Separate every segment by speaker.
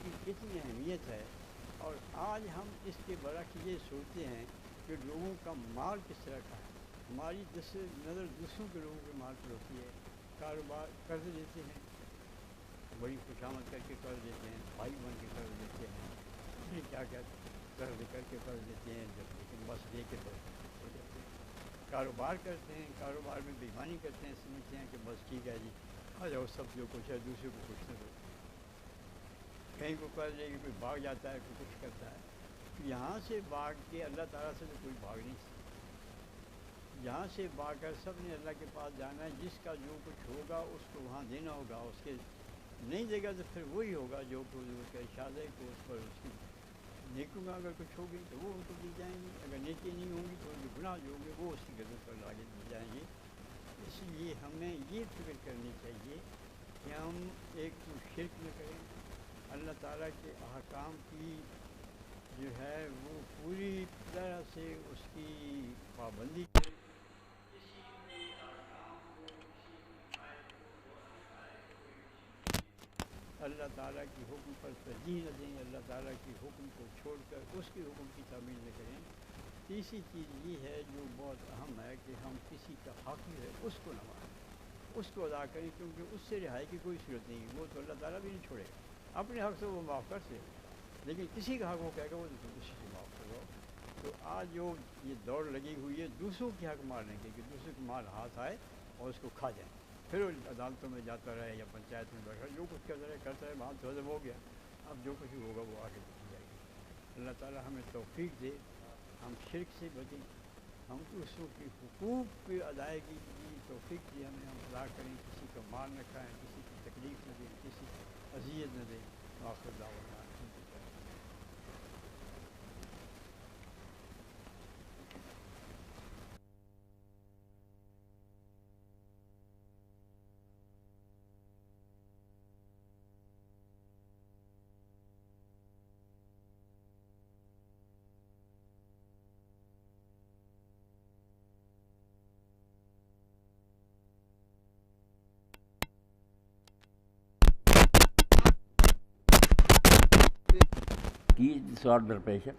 Speaker 1: کی کتنی اہمیت ہے، اور آج ہم اس کے برعکس یہ سوچتے ہیں کہ لوگوں کا مال کس طرح کا ہے۔ ہماری نظر دوسروں کے لوگوں کے مال پر ہوتی ہے، کاروبار قرض لیتے ہیں، بڑی خوشامد کر کے قرض دیتے ہیں، بھائی بن کے قرض دیتے ہیں، پھر کیا کیا قرض کر کے قرض دیتے ہیں، جب لیکن بس دے کے بس ہو جاتے ہیں۔ کاروبار کرتے ہیں، کاروبار میں بےایمانی کرتے ہیں، سمجھتے ہیں کہ بس ٹھیک ہے جی آ جاؤ سب جو کچھ ہے دوسرے کو کچھ نہ دو، کہیں کو قرض لے کے کوئی بھاگ جاتا ہے، کوئی کچھ کرتا ہے۔ یہاں سے بھاگ کے اللہ تعالیٰ سے تو کوئی بھاگ نہیں سکتا، یہاں سے بھاگ کر سب نے اللہ کے پاس جانا ہے، جس کا جو کچھ ہوگا اس کو وہاں دینا ہوگا، اس کے نہیں دے گا تو پھر وہی ہوگا جو حضور کا ارشاد ہے کہ اس پر اس کی نیکیوں میں اگر کچھ ہوگی تو وہ ان کو دی جائیں گی، اگر نیکی نہیں ہوں گی تو ان کے گناہ جو ہوں گے وہ اس کی گردن پر آگے دی جائیں گے۔ اس لیے ہمیں یہ فکر کرنی چاہیے کہ ہم ایک تو شرک نہ کریں، اللہ تعالیٰ کے احکام کی جو ہے وہ پوری طرح سے اس کی پابندی کریں، کسی کے احکام کو، کسی کی آیت کو اور آیت کو اللہ تعالیٰ کی حکم پر ترجیح نہ دیں، اللہ تعالیٰ کی حکم کو چھوڑ کر اس کے حکم کی تعمیل نہ کریں۔ تیسری چیز یہ ہے جو بہت اہم ہے کہ ہم کسی کا حق ہے اس کو نہ مانیں، اس کو ادا کریں، کیونکہ اس سے رہائی کی کوئی صورت نہیں، وہ تو اللہ تعالیٰ بھی نہیں چھوڑے گا، اپنے حق سے وہ معاف کر سے، لیکن کسی کا حق وہ کہے گا وہ تو اسی سے معاف کرو۔ تو آج جو یہ دوڑ لگی ہوئی ہے دوسروں کے حق مارنے کی، کہ دوسرے کو مال ہاتھ آئے اور اس کو کھا جائیں، پھر وہ عدالتوں میں جاتا رہے یا پنچایت میں بیٹھا جو کچھ کرتا رہے، وہاں تو ہضم ہو گیا، اب جو کچھ ہوگا وہ آگے دیکھی جائے گی۔ اللہ تعالیٰ ہمیں توفیق دے، ہم شرک سے بچیں، ہم دوسروں کے حقوق کی ادائیگی کی توفیق دی ہمیں، ہم ادا کریں، کسی کا مال نہ کھائیں، کسی کی تکلیف نہ دیں، کسی کی اذیت نہ دیں۔ آخر دعوانا
Speaker 2: کی سوال درپیش ہے۔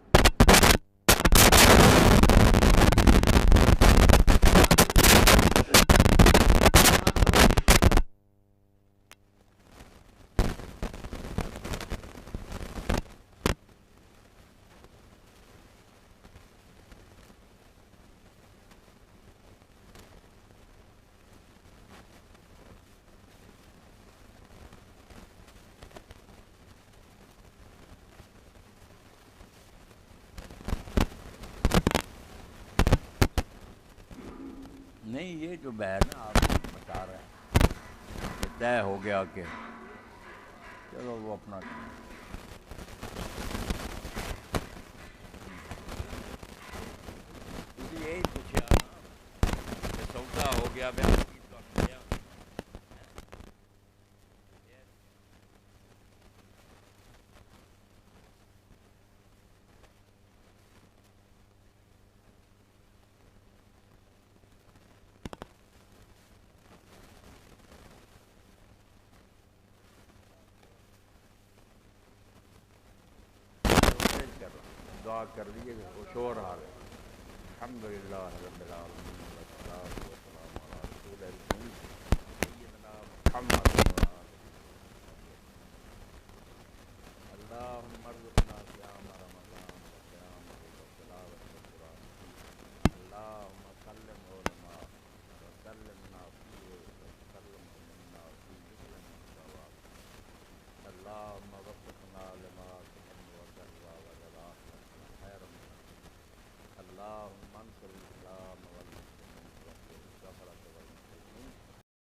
Speaker 2: نہیں یہ جو بہن آپ بتا رہے ہیں کہ طے ہو گیا کہ چلو وہ اپنا یہی پوچھا کہ سودا ہو گیا بیان کی تو اپنے دعا کر دیجیے گا وہ شور آ رہا ہے۔ الحمدللہ رب العالمین۔